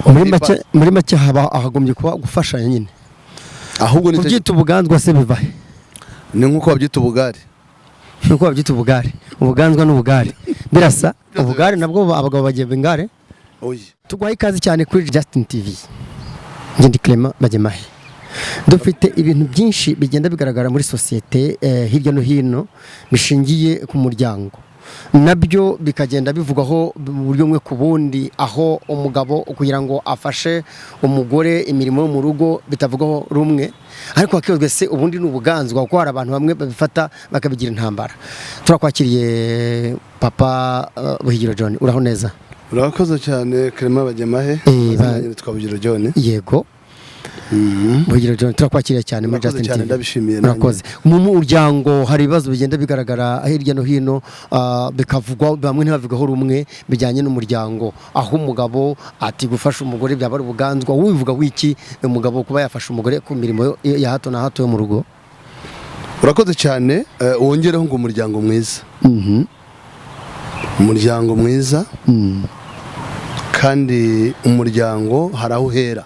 muri make hagombye kuba gufashanya nyine ahubwo ni kubyita ubuganzwa se bivahe ni nkuko babyita ubugari nuko babyita ubugari ubuganzwa n'ubugari birasa ubugari nabwo abagabo bagenda ingare tugwaye ikaze cyane kuri Justin TV ngende Clement Bagemahe dufite ibintu byinshi bigenda bigaragara muri societe hirya no hino bishingiye ku muryango nabyo bikagenda bivugwaho buryo mwe kubundi aho umugabo kugira ngo afashe umugore imirimo yo mu rugo bitavugaho rumwe ariko hakizwe se ubundi n'ubuganzwa kuko hari abantu bamwe babifata bakabigira intambara turakwakiriye papa Buhigiro John uraho neza urakoze cyane Clement Bagemahe twabugiro John yego Buhigiro John turakwakiriye cyane muri Justin TV ndabishimiye murakoze mu muryango hari ibibazo bigenda bigaragara hirya no hino bikavugwa bamwe ntibavugaho rumwe bijyanye n'umuryango aho umugabo ati gufasha umugore byaba ari ubuganzwa wivuga wiki umugabo kuba yafasha umugore ku mirimo ya hato na hato yo mu rugo urakoze cyane wongereho ngo umuryango mwiza umuryango mwiza kandi umuryango haraho uhera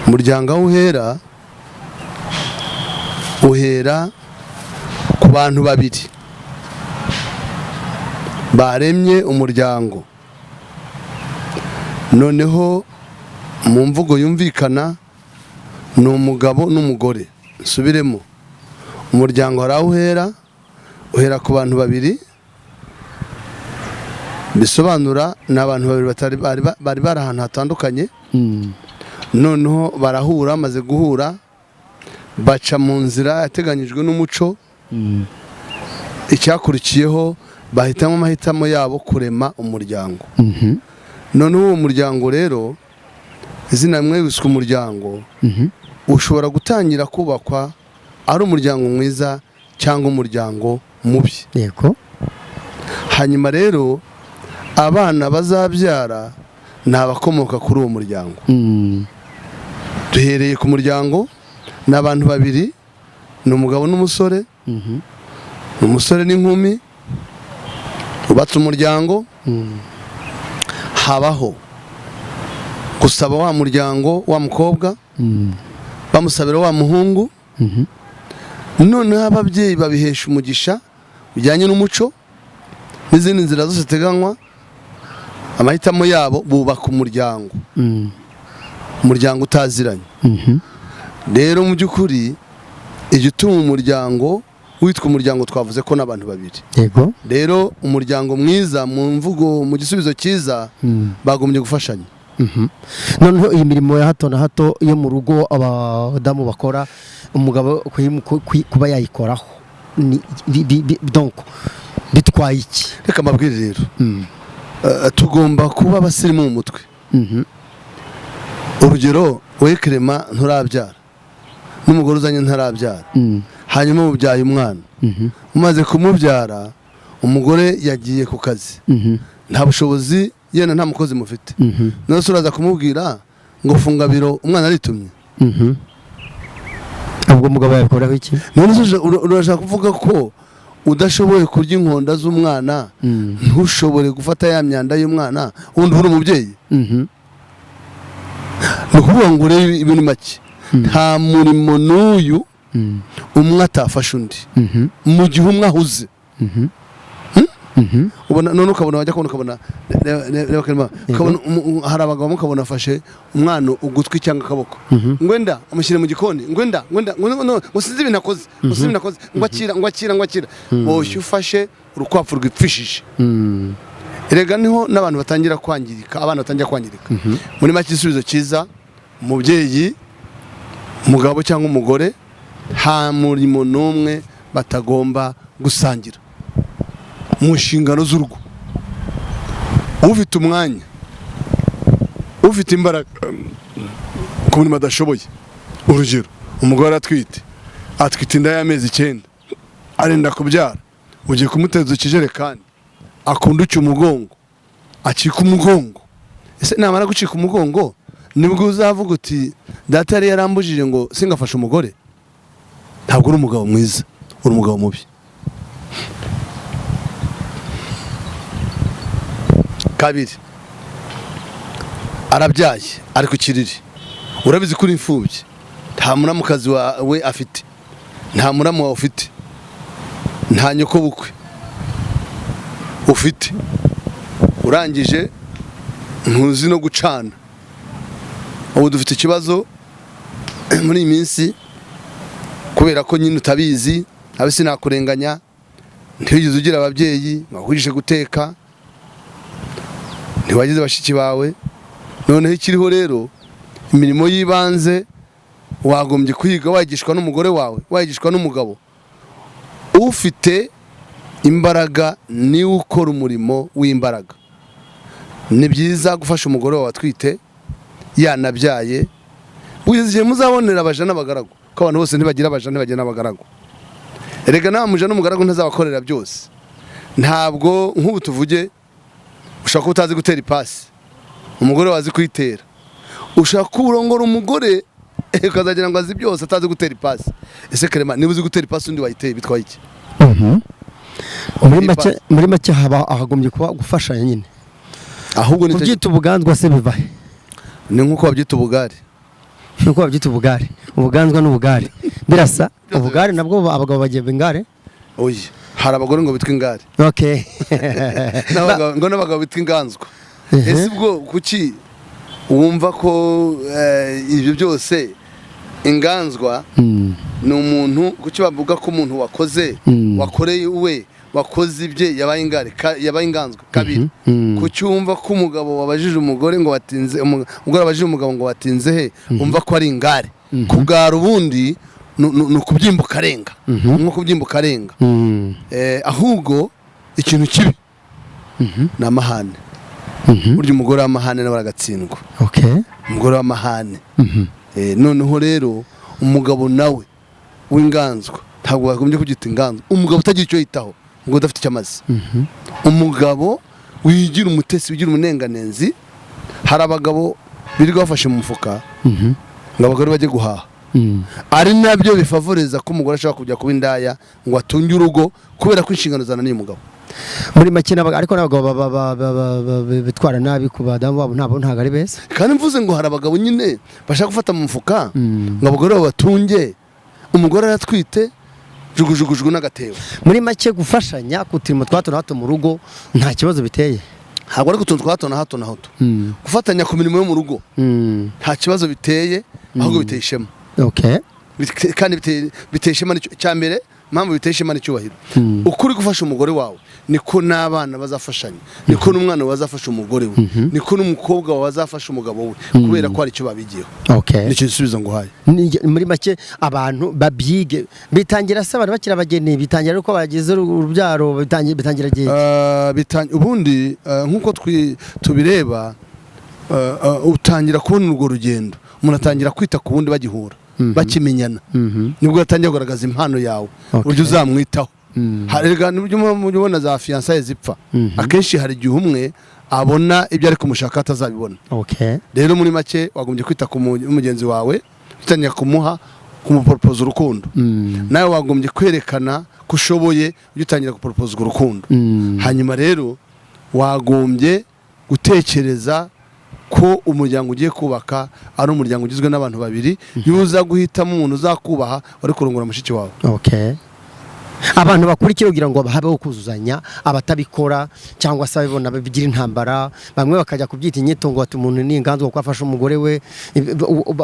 umuryango aho uhera ku bantu babiri baremye umuryango noneho mu mvugo yumvikana ni umugabo n'umugore subiremo umuryango haraho uhera ku bantu babiri bisobanura n'abantu babiri bari bari ahantu hatandukanye noneho barahura maze guhura baca mu nzira yateganyijwe n'umuco icyakurikiyeho bahitamo amahitamo yabo kurema umuryango noneho uwo muryango rero izina rimwe wiswe umuryango ushobora gutangira kubakwa ari umuryango mwiza cyangwa umuryango mubi yego hanyuma rero abana bazabyara ni abakomoka kuri uwo muryango duhereye ku muryango ni abantu babiri ni umugabo n'umusore umusore n'inkumi ubatse umuryango habaho gusaba wa muryango wa mukobwa bamusabira wa muhungu noneho ababyeyi babihesha umugisha bijyanye n'umuco n'izindi nzira zose ziteganywa amahitamo yabo bubaka umuryango umuryango utaziranye rero mu by'ukuri igituma umuryango witwa umuryango twavuze ko n'abantu babiri yego rero umuryango mwiza mu mvugo mu gisubizo cyiza bagombye gufashanya noneho iyi mirimo ya hato na hato yo mu rugo abadamu bakora umugabo kuba yayikoraho donc bitwaye iki reka mabwire rero tugomba kuba abasirimu mu mutwe urugero wowe Clement nturabyara n'umugore uzanye ntarabyara hanyuma mubyaye umwana umaze kumubyara umugore yagiye ku kazi nta bushobozi yenda nta mukozi mufite none uraza kumubwira ngo funga biro umwana aritumye ubwo umugabo yakoraho iki none urashaka kuvuga ko udashoboye kurya inkonda z'umwana ntushobore gufata ya myanda y'umwana wundi uri umubyeyi ni ukuvuga ngo urebe ibintu make nta murimo n'uyu umwe atafashe undi mu gihe umwe ahuze none ukabona wajya kubona ukabona hari abagabo mukabona afashe umwana ugutwi cyangwa akaboko ngwenda amushyire mu gikoni ngwenda ngo sinzi ibintu akoze ngo akira boshye ufashe urukwavu rwipfishije erega niho n'abantu batangira kwangirika abana batangira kwangirika muri make igisubizo cyiza umubyeyi umugabo cyangwa umugore nta murimo n'umwe batagomba gusangira mu nshingano z'urugo ufite umwanya ufite imbaraga ku murimo adashoboye urugero umugore atwite inda y'amezi 9 arenda kubyara ugiye kumuteza ikijerekani akunda ucya umugongo acika umugongo ese namara gucika umugongo nibwo uzavuga uti data yari yarambujije ngo singafashe umugore ntabwo uri umugabo mwiza uri umugabo mubi kabiri arabyaye ari ku kiriri, urabizi kuri imfubyi, nta muramukazi wawe afite, nta muramu wawe ufite, nta nyoko bukwe ufite, urangije ntuzi no gucana. Ubu dufite ikibazo muri iyi minsi kubera ko nyine utabizi, abe sinakurenganya, ntiwigeze ugira ababyeyi bakwigishe guteka, ntiwagize bashiki bawe, noneho ikiriho rero imirimo y'ibanze wagombye kwiga wagishwa n'umugore wawe, wagishwa n'umugabo. Ufite imbaraga niwe ukora umurimo w'imbaraga. Ni byiza gufasha umugore wawe atwite yanabyaye, igihe muzabonera abaja n'abagaragu, ko abantu bose ntibagira abaja ntibagira n'abagaragu. Erega nta muja n'umugaragu ntazabakorera byose. Ntabwo nk'ubu tuvuge ushaka utazi gutera ipasi, umugore wazi kuyitera, ushaka kurongora umugore ukazagira ngo azi byose atazi gutera ipasi. Ese Clement, niba uzi gutera ipasi undi wayiteye bitwaye iki? muri make hagombye kuba gufashanya nyine. Ahubwo ni kubyita ubuganzwa se bivahe? Ni nkuko babyita ubugari. Nuko babyita ubugari, ubuganzwa n'ubugari birasa. Ubugari nabwo abagabo bagiye ingare. Oya, hari abagore ngo bitwa ingare. Okay. ngo n'abagabo bitwa inganzwa. Ese ubwo kuki wumva ko ibyo byose inganzwa ni umuntu, kuki bavuga ko umuntu wakoze wakoreye we wakoze ibye yabaye ingare, yabaye inganzwa? Kabiri, kuki wumva ko umugabo wabajije umugore ngo watinze, umugore wabajije umugabo ngo watinze he, umva ko ari ingare? Kugara ubundi ni ukubyimba ukarenga, nko kubyimba ukarenga. Ahubwo ikintu kibi ni amahane. Burya umugore w'amahane nawe aragatsindwa. Umugore w'amahane. Noneho rero umugabo nawe w'inganzwa ntabwo wagombye kugita inganzwa. Umugabo utagira icyo yitaho, ngo udafite icyo amaze. Umugabo wigira umutesi, wigira umunenganenzi. Hari abagabo birirwa bafashe mu mufuka ngo abagore bajye guhaha, ari nabyo bifavoreza ko umugore ashobora kujya kuba indaya ngo atunge urugo kubera ko inshingano zananiye umugabo. Muri make ariko n'abagabo bitwara nabi ku badamu babo, ntabwo ari beza. Kandi mvuze ngo hari abagabo nyine bashaka gufata mu mufuka ngo abagore babo batunge, umugore aratwite jugujugujugu n'agatebo. Muri make gufashanya ku turimo twa hato na hato mu rugo nta kibazo biteye. Ntabwo ari kutuntu twa hato na hato na hato. Gufatanya ku mirimo yo mu rugo nta kibazo biteye, ahubwo biteye ishema. Kandi biteye ishema cya mbere, mpamvu biteye ishema n'icyubahiro. Ukuri gufasha umugore wawe niko n'abana bazafashanya, niko n'umwana bazafasha umugore we, niko n'umukobwa wawe azafasha umugabo we, kubera ko hari icyo babigiyeho. Nicyo gisubizo nguhaye. Muri make abantu babyige, bitangira se abantu bakira abageni, bitangira uko bagize urubyaro, bitangira gihe. Ubundi nkuko tubireba, utangira kubona urwo rugendo, umuntu atangira kwita ku wundi bagihura, bakimenyana, nibwo yatangiye kugaragaza impano yawe, uburyo uzamwitaho. Harega n'ibyo mubona za fiançailles zipfa, akenshi hari igihe umwe abona ibyo ari kumushaka atazabibona. Rero muri make wagombye kwita ku mugenzi wawe, utangira kumupropose urukundo. Nawe wagombye kwerekana ko ushoboye, ujye utangira kupropose urukundo. Hanyuma rero wagombye gutekereza ko umuryango ugiye kubaka ari umuryango ugizwe n'abantu babiri. Yuza guhitamo umuntu uzakubaha wari kurongora mushiki wawe. Abantu bakurikira kugira ngo bahabeho kuzuzanya, abatabikora cyangwa se abibona bigira intambara, bamwe bakajya kubyita inyito ngo ati umuntu ni inganzwa ko afasha umugore we,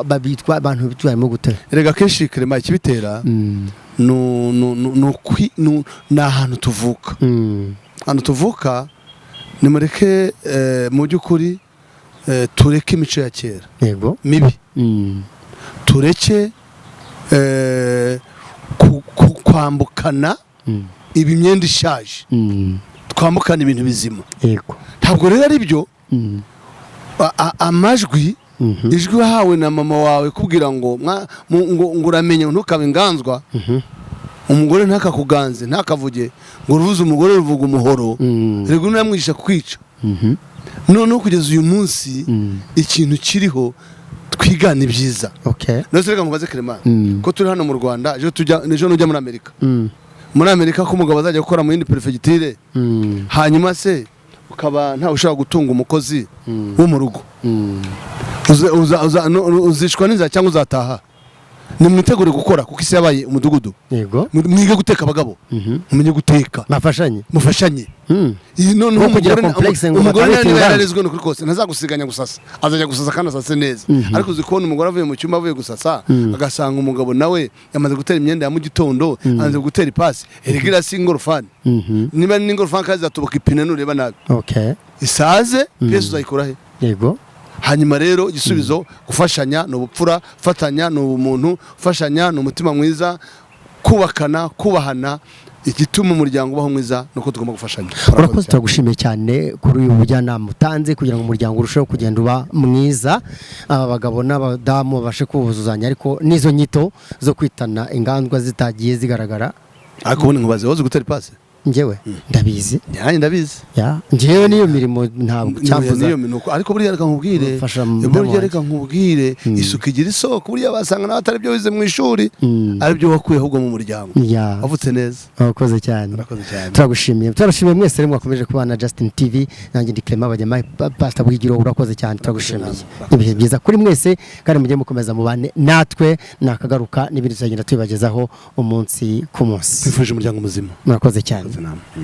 babitwa abantu bitwarimo gute. Erega kenshi Clement ikibitera ni ahantu tuvuka. Ahantu tuvuka nimureke mu by'ukuri tureke imico ya kera mibi, tureke kwambukana imyenda ishaje, twambukana ibintu bizima. Ntabwo rero ari byo amajwi ijwi wahawe na mama wawe kubwira ngo uramenye ntukabe inganzwa, umugore ntakakuganze, ntakavuge ngo uruvuze umugore ruvuga umuhoro, rego unamwigisha kwica. Noneho kugeza uyu munsi ikintu kiriho twigana ibyiza. Nose reka nkubaze Clement, ko turi hano mu Rwanda, ejo nujya muri Amerika. Muri Amerika ko umugabo azajya gukora mu yindi prefecture, hanyuma se ukaba ntawe ushobora gutunga umukozi wo mu rugo, uzicwa n'inzara cyangwa uzataha. Nimwitegure gukora kuko isi yabaye umudugudu. Yego. Mwige guteka abagabo. Mumenye guteka. Mufashanye. None umugore niba yararezwe no kuri kose ntazagusiganya gusasa. Azajya gusasa kandi asase neza. Ariko uzikona umugore avuye mu cyumba avuye gusasa agasanga umugabo nawe yamaze gutera imyenda ya mu gitondo, anze gutera ipasi. Erigira singorofani. Niba n'ingorofani kazi zatubuka ipine nureba nabi. Okay. Isaze pese uzayikora he? Yego. Hanyuma rero igisubizo gufashanya no bupfura, fatanya no umuntu, fashanya no umutima mwiza, kubakana, kubahana, igituma umuryango ubaho mwiza nuko tugomba gufashanya. Urakoze, turagushimiye cyane kuri uyu bujyanama utanze kugira ngo umuryango urusheho kugenda uba mwiza, aba bagabo n'abadamu babashe kubuzuzanya, ariko nizo nyito zo kwitana ingandwa zitagiye zigaragara. Ariko ubundi nkubaze woze gutera ipasi? Njyewe ndabizi. Ndabizi. Njyewe niyo mirimo ntabwo cyambuza. Niyo minuko ariko buriya reka nkubwire. Buriya reka nkubwire isuka igira isoko, buriya basanga n'abatari byo wize mu ishuri ari byo wakuye ahubwo mu muryango. Wavutse neza. Urakoze cyane. Turagushimiye. Turashimiye mwese rero mwakomeje kubana Justin TV. Nanjye ndi Clement Bagemahe, Pastor Bwigiro. Urakoze cyane, turagushimiye. Ibihe byiza kuri mwese kandi mujye mukomeza mubane natwe, nakagaruka n'ibindi tuzagenda tubibagezaho umunsi ku munsi. Twifuje umuryango muzima. Murakoze cyane.